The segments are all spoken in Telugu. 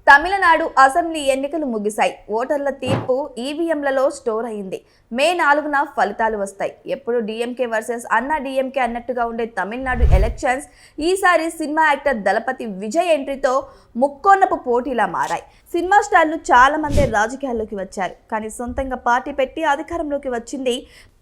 తమిళనాడు అసెంబ్లీ ఎన్నికలు ముగిశాయి. ఓటర్ల తీర్పు ఈవీఎంలలో స్టోర్ అయింది. మే 4న ఫలితాలు వస్తాయి. ఎప్పుడు డీఎంకే వర్సెస్ అన్నా డీఎంకే అన్నట్టుగా ఉండే తమిళనాడు ఎలక్షన్స్ ఈసారి సినిమా యాక్టర్ దళపతి విజయ్ ఎంట్రీతో ముక్కోన్నపు పోటీలా మారాయి. సినిమా స్టార్లు చాలా మంది రాజకీయాల్లోకి వచ్చారు. కానీ సొంతంగా పార్టీ పెట్టి అధికారంలోకి వచ్చింది.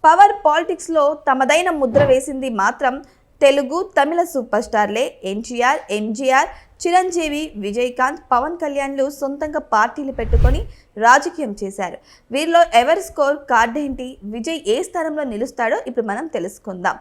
పవర్ పాలిటిక్స్ లో తమదైన ముద్ర వేసింది మాత్రం తెలుగు తమిళ సూపర్ స్టార్లే. ఎన్టీఆర్, ఎంజీఆర్, చిరంజీవి, విజయకాంత్, పవన్ కళ్యాణ్లు సొంతంగా పార్టీలు పెట్టుకొని రాజకీయం చేశారు. వీరిలో ఎవరి స్కోర్ కార్డ్ ఏంటి, విజయ్ ఏ స్థానంలో నిలుస్తాడో ఇప్పుడు మనం తెలుసుకుందాం.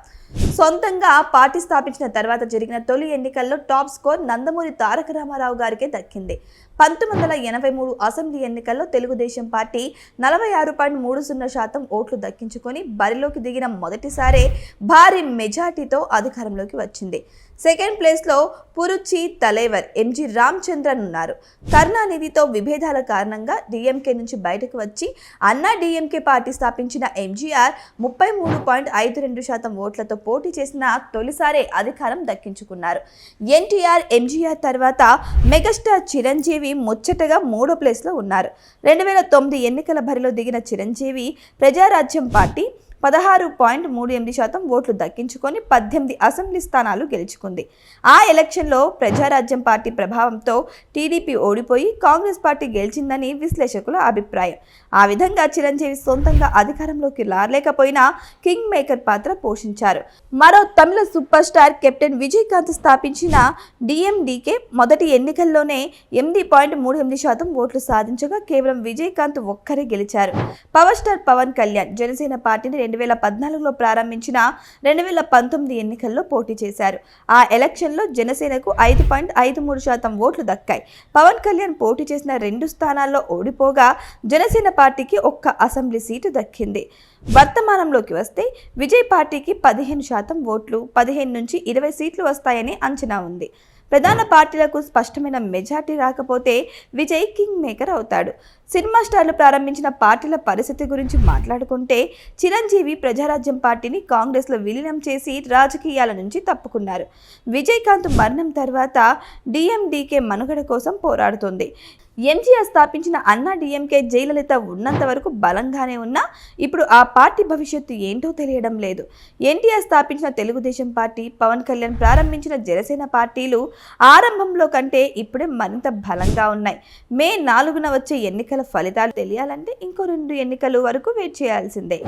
సొంతంగా పార్టీ స్థాపించిన తర్వాత జరిగిన తొలి ఎన్నికల్లో టాప్ స్కోర్ నందమూరి తారక రామారావు గారికే దక్కింది. 1983 అసెంబ్లీ ఎన్నికల్లో తెలుగుదేశం పార్టీ 46.30% ఓట్లు దక్కించుకొని బరిలోకి దిగిన మొదటిసారే భారీ మెజార్టీతో అధికారంలోకి వచ్చింది. సెకండ్ ప్లేస్లో పురుచి తలైవర్ ఎంజి రామచంద్రన్ ఉన్నారు. కరుణానిధితో విభేదాల కారణంగా డీఎంకే నుంచి బయటకు వచ్చి అన్నా డీఎంకే పార్టీ స్థాపించిన ఎంజీఆర్ 33.52% ఓట్లతో పోటీ చేసిన తొలిసారే అధికారం దక్కించుకున్నారు. ఎన్టీఆర్, ఎంజీఆర్ తర్వాత మెగాస్టార్ చిరంజీవి ముచ్చటగా 3వ ప్లేస్లో ఉన్నారు. 2009 ఎన్నికల బరిలో దిగిన చిరంజీవి ప్రజారాజ్యం పార్టీ 16.38% ఓట్లు దక్కించుకొని 18 అసెంబ్లీ స్థానాలు గెలుచుకుంది. ఆ ఎలక్షన్లో ప్రజారాజ్యం పార్టీ ప్రభావంతో టీడీపీ ఓడిపోయి కాంగ్రెస్ పార్టీ గెలిచిందని విశ్లేషకుల అభిప్రాయం. ఆ విధంగా చిరంజీవి సొంతంగా అధికారంలోకి రాలేకపోయినా కింగ్ మేకర్ పాత్ర పోషించారు. మరో తమిళ సూపర్ స్టార్ కెప్టెన్ విజయకాంత్ స్థాపించిన డిఎండికే మొదటి ఎన్నికల్లోనే 8.38% ఓట్లు సాధించగా కేవలం విజయకాంత్ ఒక్కరే గెలిచారు. పవర్ స్టార్ పవన్ కళ్యాణ్ జనసేన పార్టీని 2014లో ప్రారంభించిన 2019 ఎన్నికల్లో పోటీ చేశారు. ఆ ఎలక్షన్లో జనసేనకు 5.53% ఓట్లు దక్కాయి. పవన్ కళ్యాణ్ పోటీ చేసిన 2 స్థానాల్లో ఓడిపోగా జనసేన పార్టీకి 1 అసెంబ్లీ సీటు దక్కింది. వర్తమానంలోకి వస్తే విజయ్ పార్టీకి 15% ఓట్లు, 15 నుంచి 20 సీట్లు వస్తాయని అంచనా ఉంది. ప్రధాన పార్టీలకు స్పష్టమైన మెజార్టీ రాకపోతే విజయ్ కింగ్ మేకర్ అవుతాడు. సినిమా స్టార్లు ప్రారంభించిన పార్టీల పరిస్థితి గురించి మాట్లాడుకుంటే చిరంజీవి ప్రజారాజ్యం పార్టీని కాంగ్రెస్లో విలీనం చేసి రాజకీయాల నుంచి తప్పుకున్నారు. విజయకాంత్ మరణం తర్వాత డిఎండికే మనుగడ కోసం పోరాడుతోంది. ఎంజీఆర్ స్థాపించిన అన్నా డీఎంకే జయలలిత ఉన్నంత వరకు బలంగానే ఉన్నా ఇప్పుడు ఆ పార్టీ భవిష్యత్తు ఏంటో తెలియడం లేదు. ఎన్టీఆర్ స్థాపించిన తెలుగుదేశం పార్టీ, పవన్ కళ్యాణ్ ప్రారంభించిన జనసేన పార్టీలు ఆరంభంలో కంటే ఇప్పుడే మరింత బలంగా ఉన్నాయి. మే 4న వచ్చే ఎన్నికల ఫలితాలు తెలియాలంటే ఇంకో 2 ఎన్నికల వరకు వెయిట్ చేయాల్సిందే.